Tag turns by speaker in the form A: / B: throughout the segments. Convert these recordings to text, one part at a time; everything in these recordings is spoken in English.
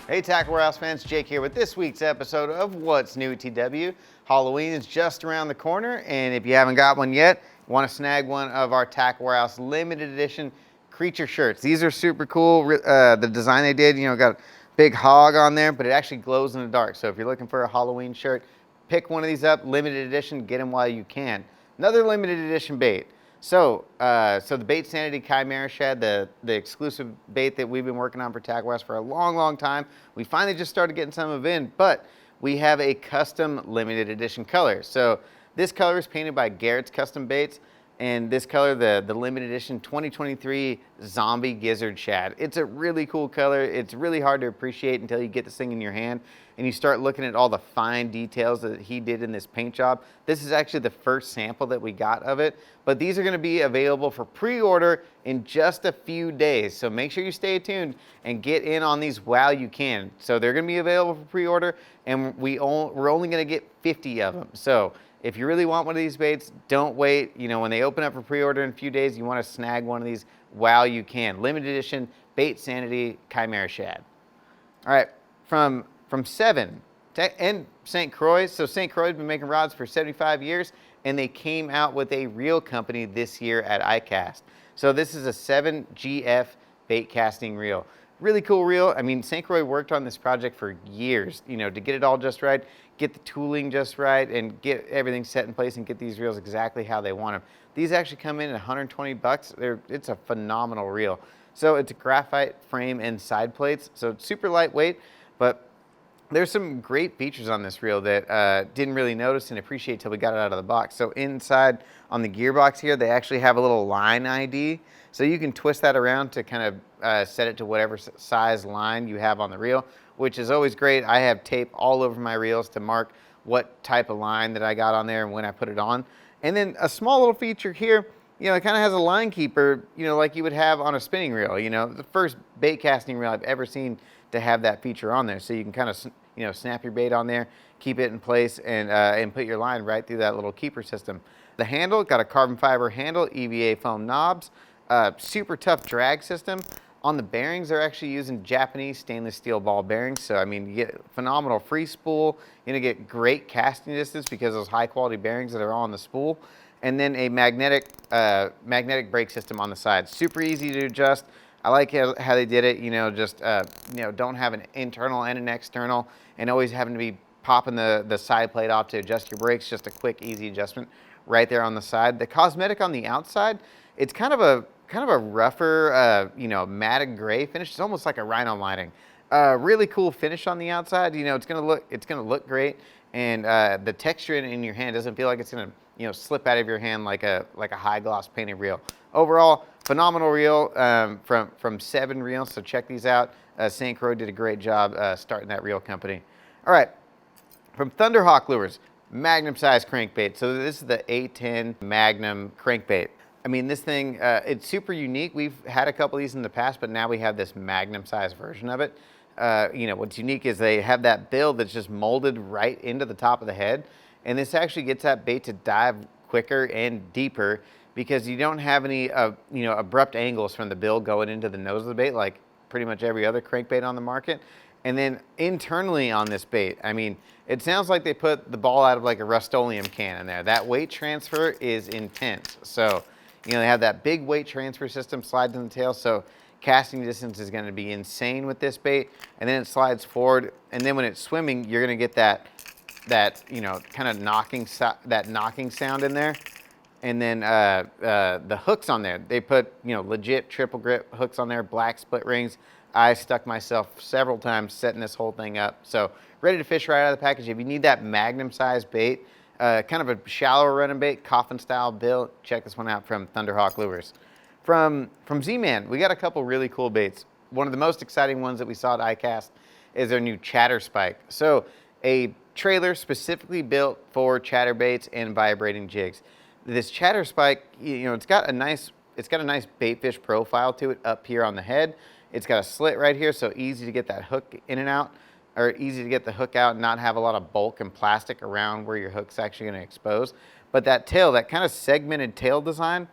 A: Hey Tackle Warehouse fans, Jake here with this week's episode of What's New at TW. Halloween is just around the corner, and if you haven't got one yet, you want to snag one of our Tackle Warehouse limited edition creature shirts. These are super cool. The design they did, got a big hog on there, but it actually glows in the dark. So if you're looking for a Halloween shirt, pick one of these up, limited edition, get them while you can. Another limited edition bait. So the Baitsanity Chimera Shad, the exclusive bait that we've been working on for Tackle Warehouse for a long, long time. We finally just started getting some of it in, but we have a custom limited edition color. So this color is painted by Garrett's Custom Baits, and this color, the limited edition 2023 Zombie Gizzard Shad. It's a really cool color. It's really hard to appreciate until you get this thing in your hand and you start looking at all the fine details that he did in this paint job. This is actually the first sample that we got of it, but these are gonna be available for pre-order in just a few days. So make sure you stay tuned and get in on these while you can. So they're gonna be available for pre-order, and we're only gonna get 50 of them. So if you really want one of these baits, don't wait. When they open up for pre-order in a few days, you wanna snag one of these while you can. Limited edition Baitsanity Chimera Shad. All right, from Seven and St. Croix. So St. Croix has been making rods for 75 years, and they came out with a reel company this year at ICAST. So this is a 7GF bait casting reel. Really cool reel. I mean, St. Croix worked on this project for years, to get it all just right, get the tooling just right, and get everything set in place and get these reels exactly how they want them. These actually come in at 120 bucks. It's a phenomenal reel. So it's a graphite frame and side plates. So it's super lightweight, but there's some great features on this reel that didn't really notice and appreciate till we got it out of the box. So inside on the gearbox here, they actually have a little line ID. So you can twist that around to kind of set it to whatever size line you have on the reel, which is always great. I have tape all over my reels to mark what type of line that I got on there and when I put it on. And then a small little feature here, it kind of has a line keeper, like you would have on a spinning reel. The first bait casting reel I've ever seen to have that feature on there. So you can kind of, snap your bait on there, keep it in place, and put your line right through that little keeper system. The handle, got a carbon fiber handle, EVA foam knobs, super tough drag system. On the bearings, they're actually using Japanese stainless steel ball bearings. So, I mean, you get phenomenal free spool. You're gonna get great casting distance because of those high quality bearings that are on the spool. And then a magnetic brake system on the side. Super easy to adjust. I like how they did it, don't have an internal and an external, and always having to be popping the side plate off to adjust your brakes. Just a quick, easy adjustment right there on the side. The cosmetic on the outside, it's kind of a rougher, matted gray finish. It's almost like a rhino lining. Really cool finish on the outside. It's gonna look great, and the texture in your hand doesn't feel like it's gonna slip out of your hand like a high gloss painted reel. Overall, phenomenal reel from Seven Reels, so check these out. St. Croix did a great job starting that reel company. All right, from Thunderhawk Lures, Magnum size crankbait. So this is the A10 Magnum crankbait. I mean, this thing, it's super unique. We've had a couple of these in the past, but now we have this Magnum size version of it. What's unique is they have that bill that's just molded right into the top of the head. And this actually gets that bait to dive quicker and deeper because you don't have any abrupt angles from the bill going into the nose of the bait like pretty much every other crankbait on the market. And then internally on this bait, I mean, it sounds like they put the ball out of like a Rust-Oleum can in there. That weight transfer is intense. So, they have that big weight transfer system slides in the tail. So casting distance is going to be insane with this bait. And then it slides forward. And then when it's swimming, you're going to get that kind of knocking sound in there. And then the hooks on there, they put legit triple grip hooks on there, black split rings. I stuck myself several times setting this whole thing up. So ready to fish right out of the package. If you need that Magnum size bait, kind of a shallower running bait, coffin style bill, check this one out from Thunderhawk Lures. From Z-Man, we got a couple really cool baits. One of the most exciting ones that we saw at ICAST is their new Chatter Spike. So a trailer specifically built for chatterbaits and vibrating jigs. This Chatter Spike, it's got a nice bait fish profile to it up here on the head. It's got a slit right here, so easy to get that hook in and out, or easy to get the hook out and not have a lot of bulk and plastic around where your hook's actually going to expose. But that tail, that kind of segmented tail design,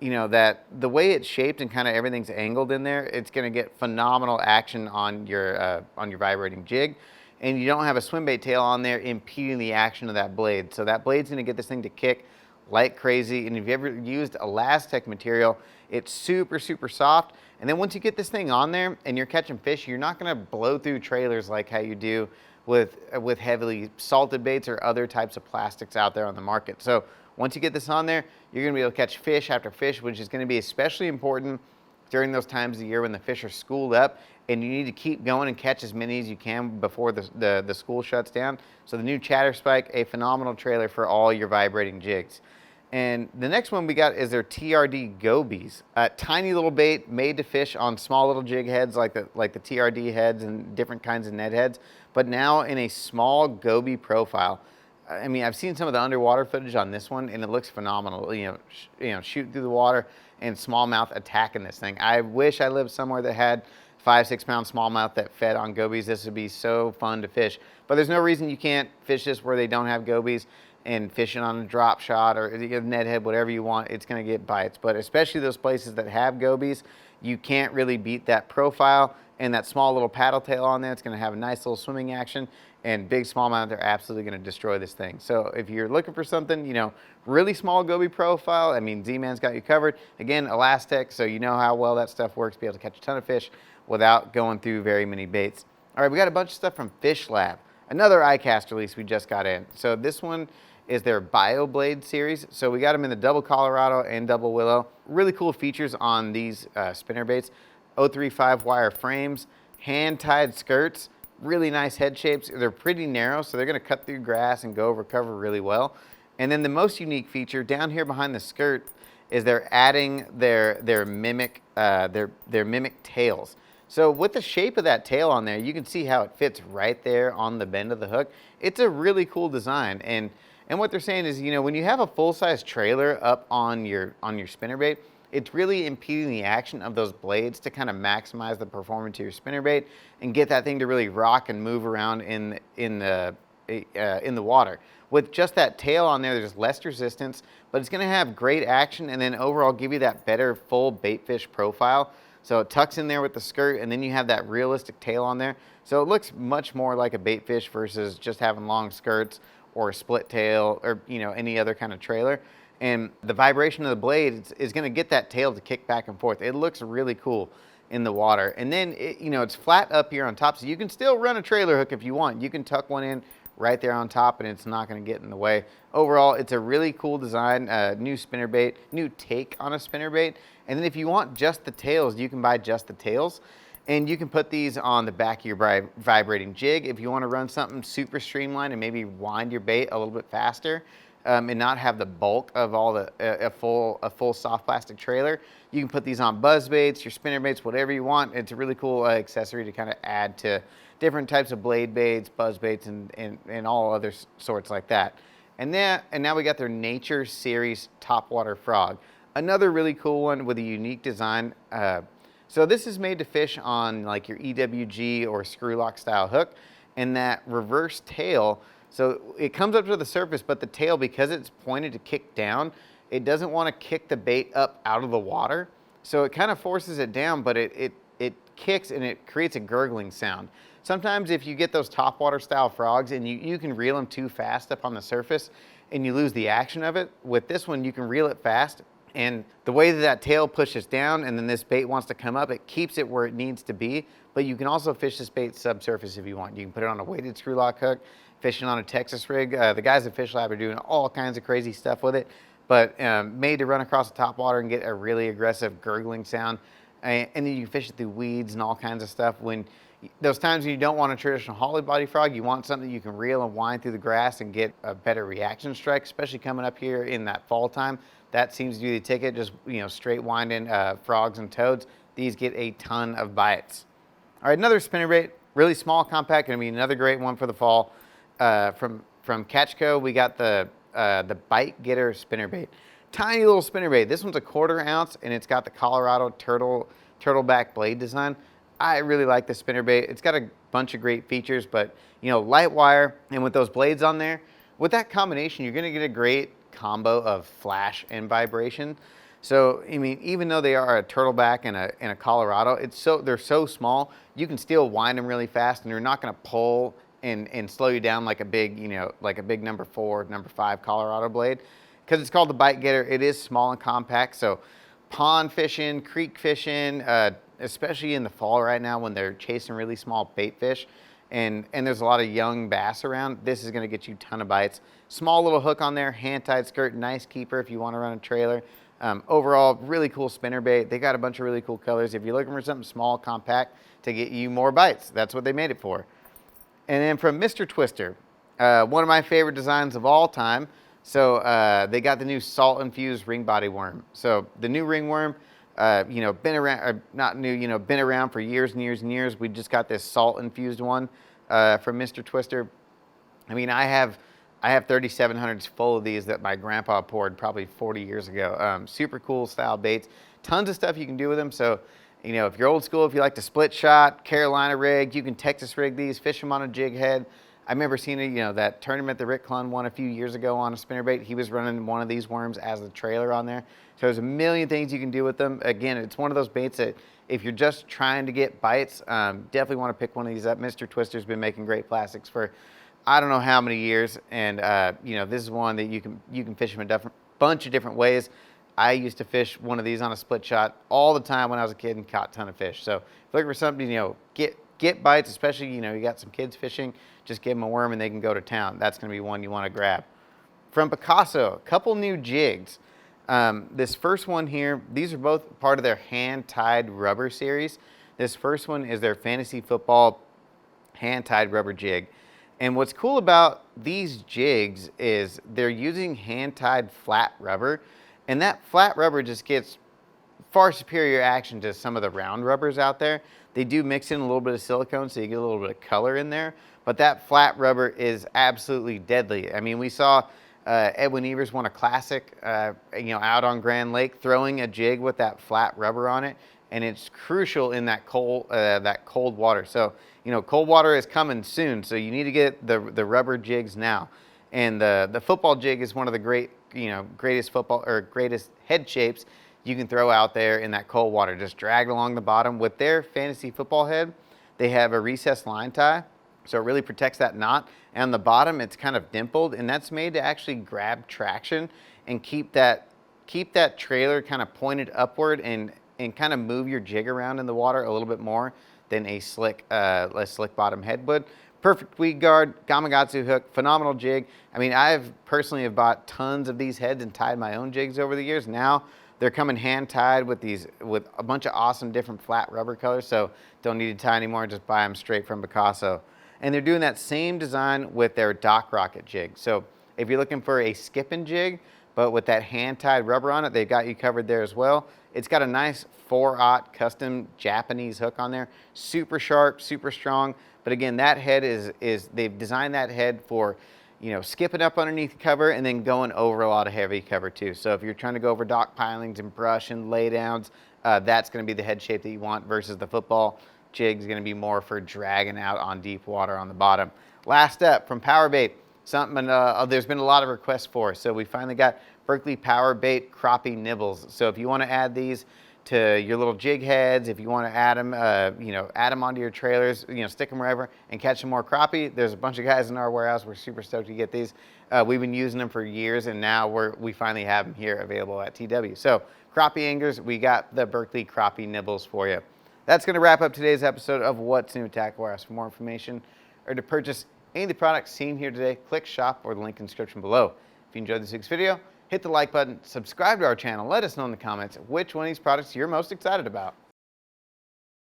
A: you know, that the way it's shaped and kind of everything's angled in there, it's going to get phenomenal action on your vibrating jig. And you don't have a swim bait tail on there impeding the action of that blade. So that blade's going to get this thing to kick like crazy. And if you ever used Elastec material, it's super, super soft. And then once you get this thing on there and you're catching fish, you're not going to blow through trailers like how you do with heavily salted baits or other types of plastics out there on the market. So once you get this on there, you're going to be able to catch fish after fish, which is going to be especially important during those times of the year when the fish are schooled up and you need to keep going and catch as many as you can before the school shuts down. So the new Chatter Spike, a phenomenal trailer for all your vibrating jigs. And the next one we got is their TRD Go bees. Tiny little bait made to fish on small little jig heads like the TRD heads and different kinds of net heads, but now in a small goby profile. I mean, I've seen some of the underwater footage on this one and it looks phenomenal. You know, shooting through the water and smallmouth attacking this thing. I wish I lived somewhere that had 5-6 pound smallmouth that fed on gobies. This would be so fun to fish. But there's no reason you can't fish this where they don't have gobies, and fishing on a drop shot or a net head, whatever you want, it's going to get bites. But especially those places that have gobies, you can't really beat that profile and that small little paddle tail on there. It's going to have a nice little swimming action, and big smallmouth are absolutely going to destroy this thing. So if you're looking for something, you know, really small goby profile, I mean, Z-Man's got you covered. Again, Elastec, so you know how well that stuff works, be able to catch a ton of fish without going through very many baits. All right, we got a bunch of stuff from Fishlab, another iCast release we just got in. So this one is their BioBlade series. So we got them in the double Colorado and double Willow. Really cool features on these spinner baits. 035 wire frames, hand-tied skirts, really nice head shapes. They're pretty narrow, so they're gonna cut through grass and go over cover really well. And then the most unique feature down here behind the skirt is they're adding their mimic tails. So with the shape of that tail on there, you can see how it fits right there on the bend of the hook. It's a really cool design. And what they're saying is, you know, when you have a full-size trailer up on your spinnerbait, it's really impeding the action of those blades to kind of maximize the performance of your spinnerbait and get that thing to really rock and move around in the water. With just that tail on there, there's less resistance, but it's going to have great action and then overall give you that better full baitfish profile. So it tucks in there with the skirt, and then you have that realistic tail on there. So it looks much more like a baitfish versus just having long skirts or a split tail or, you know, any other kind of trailer. And the vibration of the blade is going to get that tail to kick back and forth. It looks really cool in the water. And then, you know, it's flat up here on top, so you can still run a trailer hook if you want. You can tuck one in right there on top and it's not going to get in the way. Overall, it's a really cool design, new spinnerbait, new take on a spinnerbait. And then if you want just the tails, you can buy just the tails. And you can put these on the back of your vibrating jig if you want to run something super streamlined and maybe wind your bait a little bit faster and not have the bulk of all a full soft plastic trailer. You can put these on buzz baits, your spinner baits, whatever you want. It's a really cool accessory to kind of add to different types of blade baits, buzz baits, and all other sorts like that. And now we got their Nature Series Topwater Frog. Another really cool one with a unique design. So this is made to fish on like your EWG or screw lock style hook, and that reverse tail, so it comes up to the surface, but the tail, because it's pointed to kick down, it doesn't want to kick the bait up out of the water. So it kind of forces it down, but it kicks and it creates a gurgling sound. Sometimes if you get those topwater style frogs and you can reel them too fast up on the surface and you lose the action of it, with this one you can reel it fast. And the way that tail pushes down and then this bait wants to come up, it keeps it where it needs to be. But you can also fish this bait subsurface if you want. You can put it on a weighted screw lock hook, fishing on a Texas rig. The guys at Fishlab are doing all kinds of crazy stuff with it, but made to run across the top water and get a really aggressive gurgling sound. And then you can fish it through weeds and all kinds of stuff. When those times when you don't want a traditional hollow body frog, you want something you can reel and wind through the grass and get a better reaction strike, especially coming up here in that fall time. That seems to be the ticket, just, you know, straight winding frogs and toads. These get a ton of bites. All right, another spinnerbait, really small, compact, gonna be another great one for the fall. From Catco, we got the Bite Getter spinnerbait. Tiny little spinnerbait. This one's a 1/4 ounce and it's got the Colorado turtleback blade design. I really like this spinnerbait. It's got a bunch of great features, but, you know, light wire and with those blades on there, with that combination, you're gonna get a great combo of flash and vibration. So, I mean, even though they are a turtleback and a Colorado, they're so small, you can still wind them really fast, and they're not going to pull and slow you down like a big, like a big number 4, number 5 Colorado blade. Because it's called the Bite Getter, it is small and compact. So pond fishing, creek fishing, especially in the fall right now when they're chasing really small bait fish, and there's a lot of young bass around, this is going to get you a ton of bites. Small little hook on there, hand-tied skirt, nice keeper if you want to run a trailer. Overall, really cool spinner bait. They got a bunch of really cool colors. If you're looking for something small, compact to get you more bites, that's what they made it for. And then from Mr. Twister, one of my favorite designs of all time. So they got the new salt-infused ring body worm. So the new ringworm, been around, or not new, been around for years and years and years. We just got this salt-infused one from Mr. Twister. I mean, I have 3700s full of these that my grandpa poured probably 40 years ago. Super cool style baits. Tons of stuff you can do with them. So, if you're old school, if you like to split shot, Carolina rig, you can Texas rig these, fish them on a jig head. I remember seeing that tournament that Rick Clunn won a few years ago on a spinnerbait. He was running one of these worms as the trailer on there. So there's a million things you can do with them. Again, it's one of those baits that if you're just trying to get bites, definitely want to pick one of these up. Mr. Twister's been making great plastics for I don't know how many years, and this is one that you can fish them in a bunch of different ways. I used to fish one of these on a split shot all the time when I was a kid and caught a ton of fish. So if you're looking for something, get bites, especially, you got some kids fishing, just give them a worm and they can go to town. That's going to be one you want to grab. From Picasso, a couple new jigs. This first one here, these are both part of their hand-tied rubber series. This first one is their fantasy football hand-tied rubber jig. And what's cool about these jigs is they're using hand-tied flat rubber, and that flat rubber just gets far superior action to some of the round rubbers out there. They do mix in a little bit of silicone, so you get a little bit of color in there, but that flat rubber is absolutely deadly. I mean, we saw Edwin Evers won a classic, out on Grand Lake, throwing a jig with that flat rubber on it, and it's crucial in that cold water. So, cold water is coming soon, so you need to get the rubber jigs now. And the football jig is one of the greatest head shapes you can throw out there in that cold water. Just drag along the bottom. With their fantasy football head, they have a recessed line tie, so it really protects that knot. And on the bottom, it's kind of dimpled, and that's made to actually grab traction and keep that trailer kind of pointed upward and kind of move your jig around in the water a little bit more than a slick bottom head would. Perfect weed guard, Gamakatsu hook, phenomenal jig. I mean, I've personally have bought tons of these heads and tied my own jigs over the years. Now they're coming hand tied with a bunch of awesome different flat rubber colors, so don't need to tie anymore, just buy them straight from Picasso. And they're doing that same design with their Dock Rocket jig. So if you're looking for a skipping jig, but with that hand-tied rubber on it, they've got you covered there as well. It's got a nice 4/0 custom Japanese hook on there. Super sharp, super strong. But again, that head they've designed that head for, skipping up underneath the cover and then going over a lot of heavy cover too. So if you're trying to go over dock pilings and brush and laydowns, that's going to be the head shape that you want, versus the football jig is going to be more for dragging out on deep water on the bottom. Last up from Power Bait, something there's been a lot of requests for. So we finally got Berkeley Power Bait Crappie Nibbles. So if you want to add these to your little jig heads, if you want to add them, add them onto your trailers, stick them wherever and catch some more crappie. There's a bunch of guys in our warehouse. We're super stoked to get these. We've been using them for years, and now we finally have them here available at TW. So crappie anglers, we got the Berkeley Crappie Nibbles for you. That's going to wrap up today's episode of What's New at Tackle Warehouse. For more information or to purchase any of the products seen here today, click shop or the link in the description below. If you enjoyed this week's video, hit the like button, subscribe to our channel, let us know in the comments which one of these products you're most excited about.